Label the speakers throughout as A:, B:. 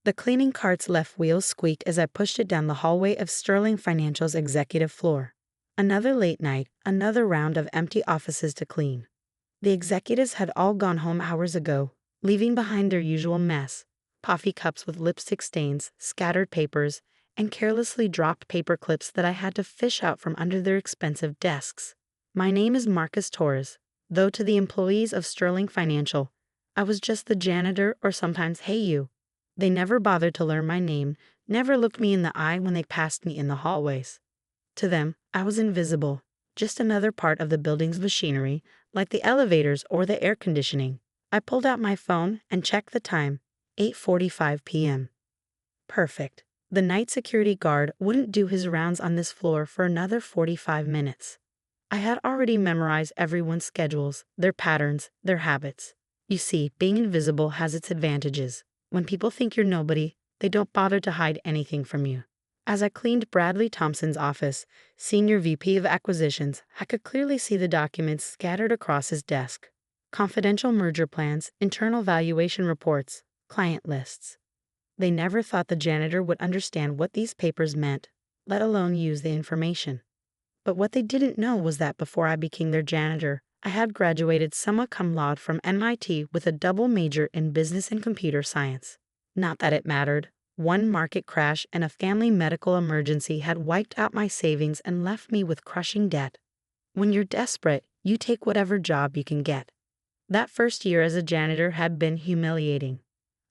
A: The cleaning cart's left wheels squeaked as I pushed it down the hallway of Sterling Financial's executive floor. Another late night, another round of empty offices to clean. The executives had all gone home hours ago, leaving behind their usual mess: coffee cups with lipstick stains, scattered papers, and carelessly dropped paper clips that I had to fish out from under their expensive desks. My name is Marcus Torres, though to the employees of Sterling Financial, I was just the janitor or sometimes "Hey you." They never bothered to learn my name, never looked me in the eye when they passed me in the hallways. To them, I was invisible, just another part of the building's machinery, like the elevators or the air conditioning. I pulled out my phone and checked the time, 8:45 p.m. Perfect. The night security guard wouldn't do his rounds on this floor for another 45 minutes. I had already memorized everyone's schedules, their patterns, their habits. You see, being invisible has its advantages. When people think you're nobody, they don't bother to hide anything from you. As I cleaned Bradley Thompson's office, Senior VP of Acquisitions, I could clearly see the documents scattered across his desk. Confidential merger plans, internal valuation reports, client lists. They never thought the janitor would understand what these papers meant, let alone use the information. But what they didn't know was that before I became their janitor, I had graduated summa cum laude from MIT with a double major in business and computer science. Not that it mattered. One market crash and a family medical emergency had wiped out my savings and left me with crushing debt. When you're desperate, you take whatever job you can get. That first year as a janitor had been humiliating.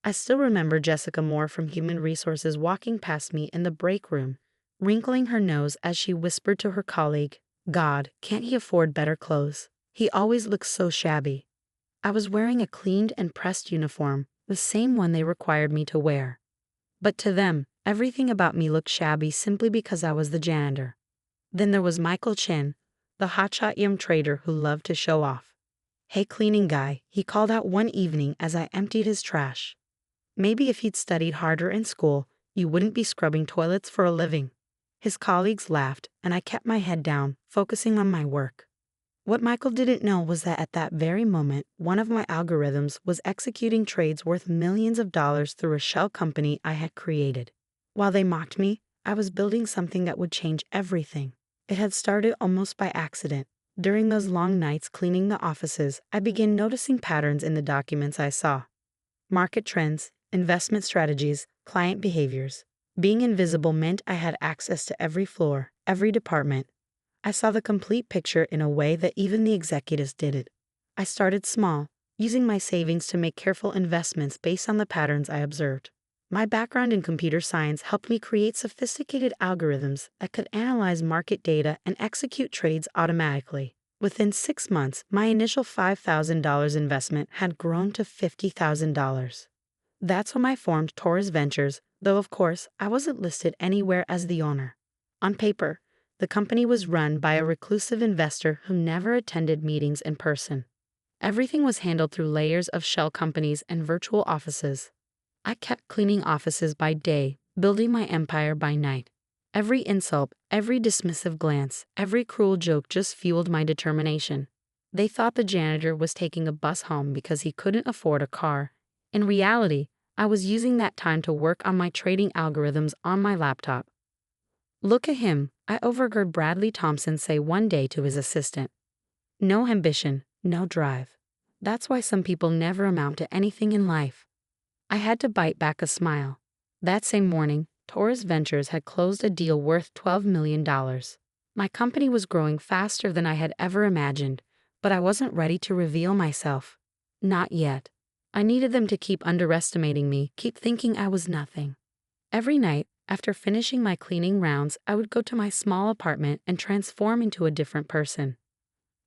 A: I still remember Jessica Moore from Human Resources walking past me in the break room, wrinkling her nose as she whispered to her colleague, "God, can't he afford better clothes? He always looks so shabby." I was wearing a cleaned and pressed uniform, the same one they required me to wear. But to them, everything about me looked shabby simply because I was the janitor. Then there was Michael Chin, the hotshot young trader who loved to show off. "Hey cleaning guy," he called out one evening as I emptied his trash. "Maybe if you'd studied harder in school, you wouldn't be scrubbing toilets for a living." His colleagues laughed, and I kept my head down, focusing on my work. What Michael didn't know was that at that very moment, one of my algorithms was executing trades worth millions of dollars through a shell company I had created. While they mocked me, I was building something that would change everything. It had started almost by accident. During those long nights cleaning the offices, I began noticing patterns in the documents I saw. Market trends, investment strategies, client behaviors. Being invisible meant I had access to every floor, every department. I saw the complete picture in a way that even the executives didn't. I started small, using my savings to make careful investments based on the patterns I observed. My background in computer science helped me create sophisticated algorithms that could analyze market data and execute trades automatically. Within 6 months, my initial $5,000 investment had grown to $50,000. That's when I formed Torres Ventures, though of course I wasn't listed anywhere as the owner. On paper, the company was run by a reclusive investor who never attended meetings in person. Everything was handled through layers of shell companies and virtual offices. I kept cleaning offices by day, building my empire by night. Every insult, every dismissive glance, every cruel joke just fueled my determination. They thought the janitor was taking a bus home because he couldn't afford a car. In reality, I was using that time to work on my trading algorithms on my laptop. "Look at him," I overheard Bradley Thompson say one day to his assistant. "No ambition, no drive. That's why some people never amount to anything in life." I had to bite back a smile. That same morning, Torres Ventures had closed a deal worth $12 million. My company was growing faster than I had ever imagined, but I wasn't ready to reveal myself. Not yet. I needed them to keep underestimating me, keep thinking I was nothing. Every night, after finishing my cleaning rounds, I would go to my small apartment and transform into a different person.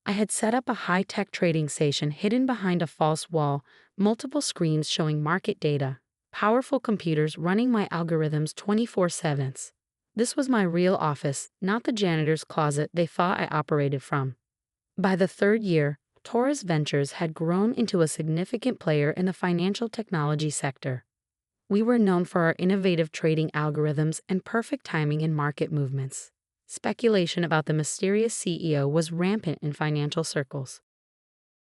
A: I had set up a high-tech trading station hidden behind a false wall, multiple screens showing market data, powerful computers running my algorithms 24/7. This was my real office, not the janitor's closet they thought I operated from. By the third year, Torres Ventures had grown into a significant player in the financial technology sector. We were known for our innovative trading algorithms and perfect timing in market movements. Speculation about the mysterious CEO was rampant in financial circles.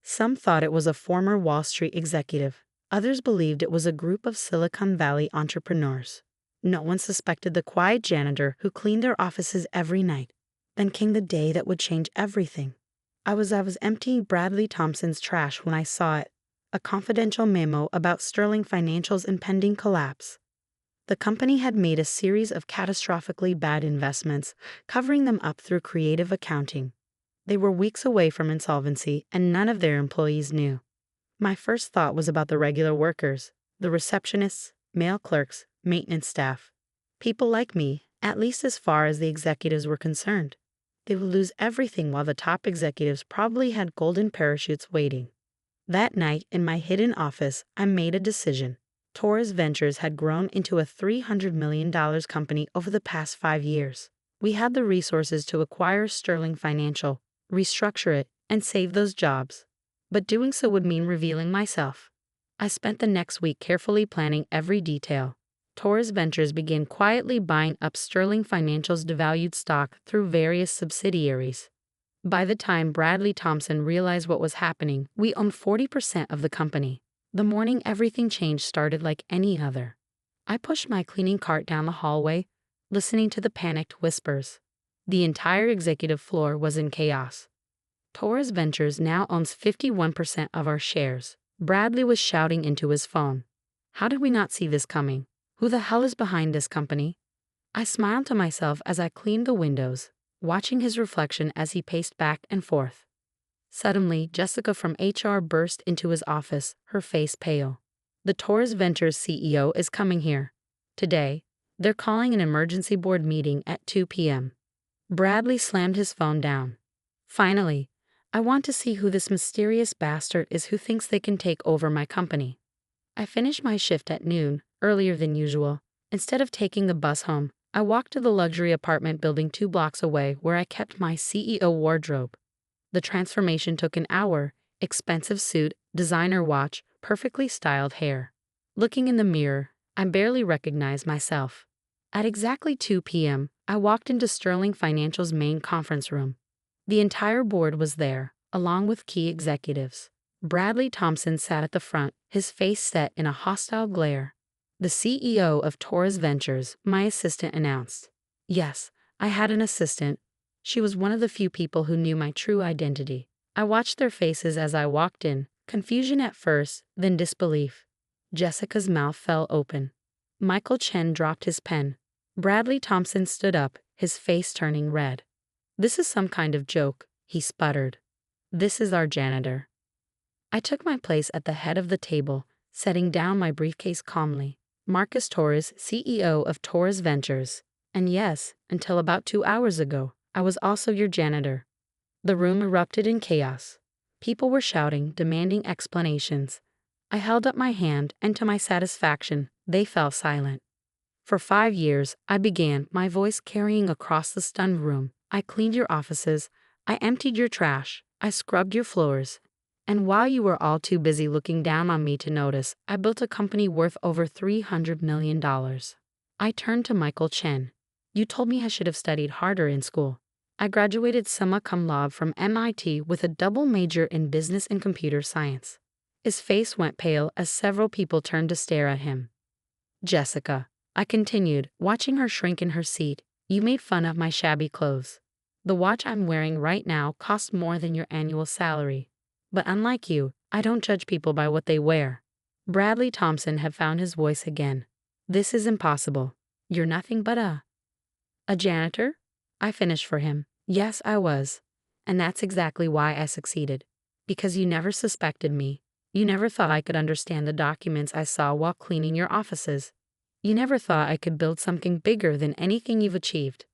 A: Some thought it was a former Wall Street executive. Others believed it was a group of Silicon Valley entrepreneurs. No one suspected the quiet janitor who cleaned their offices every night. Then came the day that would change everything. I was emptying Bradley Thompson's trash when I saw it, a confidential memo about Sterling Financial's impending collapse. The company had made a series of catastrophically bad investments, covering them up through creative accounting. They were weeks away from insolvency, and none of their employees knew. My first thought was about the regular workers, the receptionists, mail clerks, maintenance staff. People like me, at least as far as the executives were concerned. They would lose everything while the top executives probably had golden parachutes waiting. That night, in my hidden office, I made a decision. Torres Ventures had grown into a $300 million company over the past 5 years. We had the resources to acquire Sterling Financial, restructure it, and save those jobs. But doing so would mean revealing myself. I spent the next week carefully planning every detail. Torres Ventures began quietly buying up Sterling Financial's devalued stock through various subsidiaries. By the time Bradley Thompson realized what was happening, we owned 40% of the company. The morning everything changed started like any other. I pushed my cleaning cart down the hallway, listening to the panicked whispers. The entire executive floor was in chaos. Torres Ventures now owns 51% of our shares. Bradley was shouting into his phone. How did we not see this coming? Who the hell is behind this company? I smiled to myself as I cleaned the windows, watching his reflection as he paced back and forth. Suddenly, Jessica from HR burst into his office, her face pale. The Torres Ventures CEO is coming here. Today, they're calling an emergency board meeting at 2 p.m. Bradley slammed his phone down. Finally, I want to see who this mysterious bastard is who thinks they can take over my company. I finished my shift at noon, earlier than usual. Instead of taking the bus home, I walked to the luxury apartment building 2 blocks away where I kept my CEO wardrobe. The transformation took an hour: expensive suit, designer watch, perfectly styled hair. Looking in the mirror, I barely recognized myself. At exactly 2 p.m., I walked into Sterling Financial's main conference room. The entire board was there, along with key executives. Bradley Thompson sat at the front, his face set in a hostile glare. The CEO of Torres Ventures, my assistant, announced. Yes, I had an assistant. She was one of the few people who knew my true identity. I watched their faces as I walked in, confusion at first, then disbelief. Jessica's mouth fell open. Michael Chen dropped his pen. Bradley Thompson stood up, his face turning red. This is some kind of joke, he sputtered. This is our janitor. I took my place at the head of the table, setting down my briefcase calmly. Marcus Torres, CEO of Torres Ventures. And yes, until about 2 hours ago, I was also your janitor. The room erupted in chaos. People were shouting, demanding explanations. I held up my hand, and to my satisfaction, they fell silent. For 5 years, I began, my voice carrying across the stunned room. I cleaned your offices, I emptied your trash, I scrubbed your floors. And while you were all too busy looking down on me to notice, I built a company worth over $300 million. I turned to Michael Chen. You told me I should have studied harder in school. I graduated summa cum laude from MIT with a double major in business and computer science. His face went pale as several people turned to stare at him. Jessica, I continued, watching her shrink in her seat, you made fun of my shabby clothes. The watch I'm wearing right now costs more than your annual salary. But unlike you, I don't judge people by what they wear. Bradley Thompson had found his voice again. This is impossible. You're nothing but a janitor? I finished for him. Yes, I was. And that's exactly why I succeeded. Because you never suspected me. You never thought I could understand the documents I saw while cleaning your offices. You never thought I could build something bigger than anything you've achieved.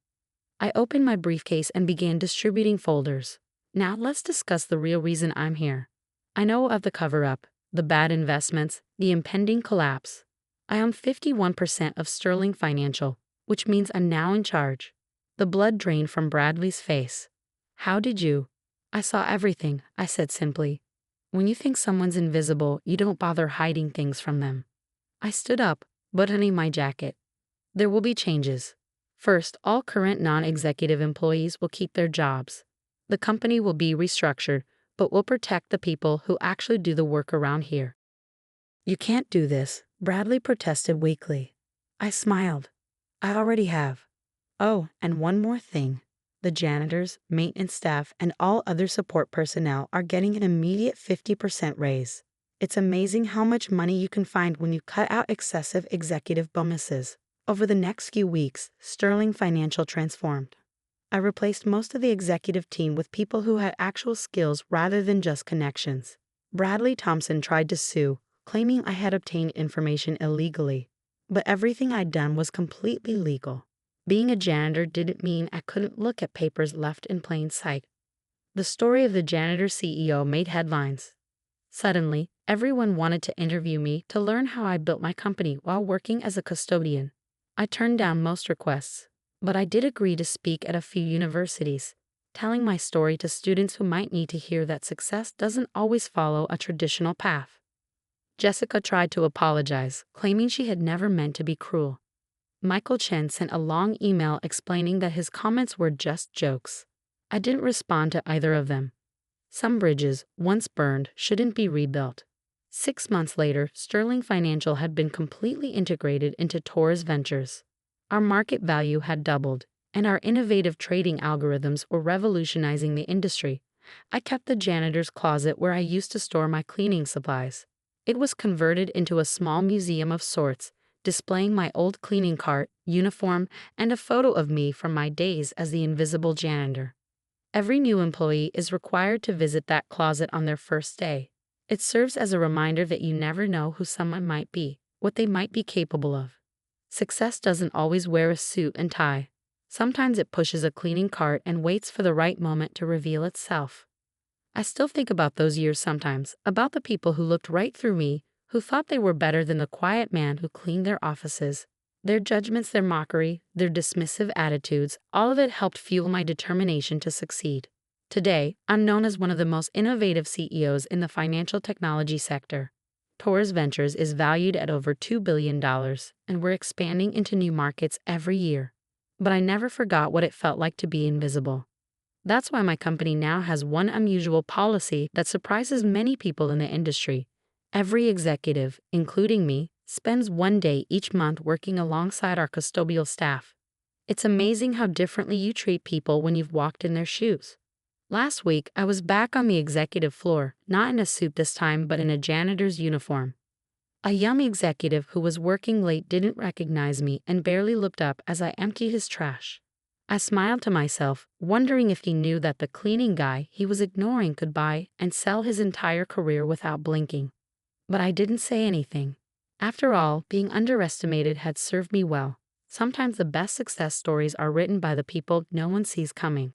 A: I opened my briefcase and began distributing folders. Now let's discuss the real reason I'm here. I know of the cover-up, the bad investments, the impending collapse. I own 51% of Sterling Financial, which means I'm now in charge. The blood drained from Bradley's face. How did you? I saw everything, I said simply. When you think someone's invisible, you don't bother hiding things from them. I stood up, buttoning my jacket. There will be changes. First, all current non-executive employees will keep their jobs. The company will be restructured, but will protect the people who actually do the work around here. "You can't do this," Bradley protested weakly. I smiled. "I already have." "Oh, and one more thing. The janitors, maintenance staff, and all other support personnel are getting an immediate 50% raise. It's amazing how much money you can find when you cut out excessive executive bonuses." Over the next few weeks, Sterling Financial transformed. I replaced most of the executive team with people who had actual skills rather than just connections. Bradley Thompson tried to sue, claiming I had obtained information illegally. But everything I'd done was completely legal. Being a janitor didn't mean I couldn't look at papers left in plain sight. The story of the janitor CEO made headlines. Suddenly, everyone wanted to interview me to learn how I built my company while working as a custodian. I turned down most requests, but I did agree to speak at a few universities, telling my story to students who might need to hear that success doesn't always follow a traditional path. Jessica tried to apologize, claiming she had never meant to be cruel. Michael Chen sent a long email explaining that his comments were just jokes. I didn't respond to either of them. Some bridges, once burned, shouldn't be rebuilt. 6 months later, Sterling Financial had been completely integrated into Torres Ventures. Our market value had doubled, and our innovative trading algorithms were revolutionizing the industry. I kept the janitor's closet where I used to store my cleaning supplies. It was converted into a small museum of sorts, displaying my old cleaning cart, uniform, and a photo of me from my days as the invisible janitor. Every new employee is required to visit that closet on their first day. It serves as a reminder that you never know who someone might be, what they might be capable of. Success doesn't always wear a suit and tie. Sometimes it pushes a cleaning cart and waits for the right moment to reveal itself. I still think about those years sometimes, about the people who looked right through me, who thought they were better than the quiet man who cleaned their offices. Their judgments, their mockery, their dismissive attitudes, all of it helped fuel my determination to succeed. Today, I'm known as one of the most innovative CEOs in the financial technology sector. Torres Ventures is valued at over $2 billion, and we're expanding into new markets every year. But I never forgot what it felt like to be invisible. That's why my company now has one unusual policy that surprises many people in the industry. Every executive, including me, spends one day each month working alongside our custodial staff. It's amazing how differently you treat people when you've walked in their shoes. Last week, I was back on the executive floor, not in a suit this time, but in a janitor's uniform. A young executive who was working late didn't recognize me and barely looked up as I emptied his trash. I smiled to myself, wondering if he knew that the cleaning guy he was ignoring could buy and sell his entire career without blinking. But I didn't say anything. After all, being underestimated had served me well. Sometimes the best success stories are written by the people no one sees coming.